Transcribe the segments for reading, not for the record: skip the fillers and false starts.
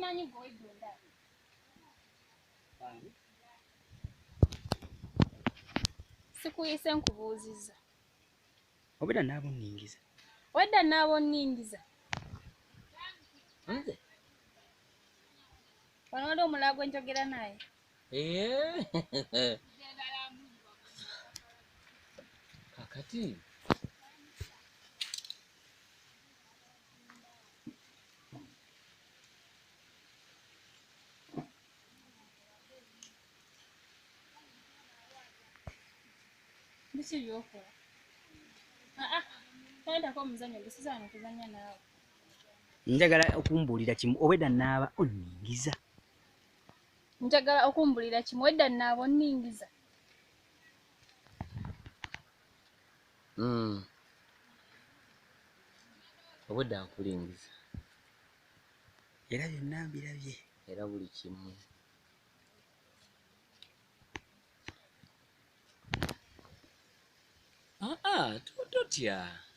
simanyi gwe weddunda. Sikuyise nkubuuzizza. Obwedda naabo nningiza. Wedda naabo nningiza. Nze? Wano waliwo omulala gwe njogera naye. Kakati Biki by'okola? Tandako omuzannyo gusizaana okuzannya naawe. njagala okumbuulira kimu obwedda naaba onningiza. Njagala okumbulira kimu wedda naabo nningiza. Obwedda nkulingiza. Era byonna mbirabye. Era buli kimu.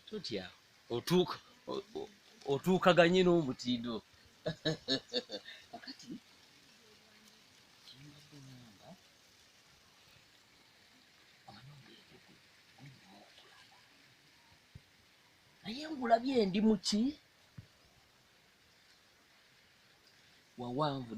Totya. Otuukaganye n'omutindo. Kakati kimbadde ngamba naye ngulabye ndi mu ki? Wawanvu.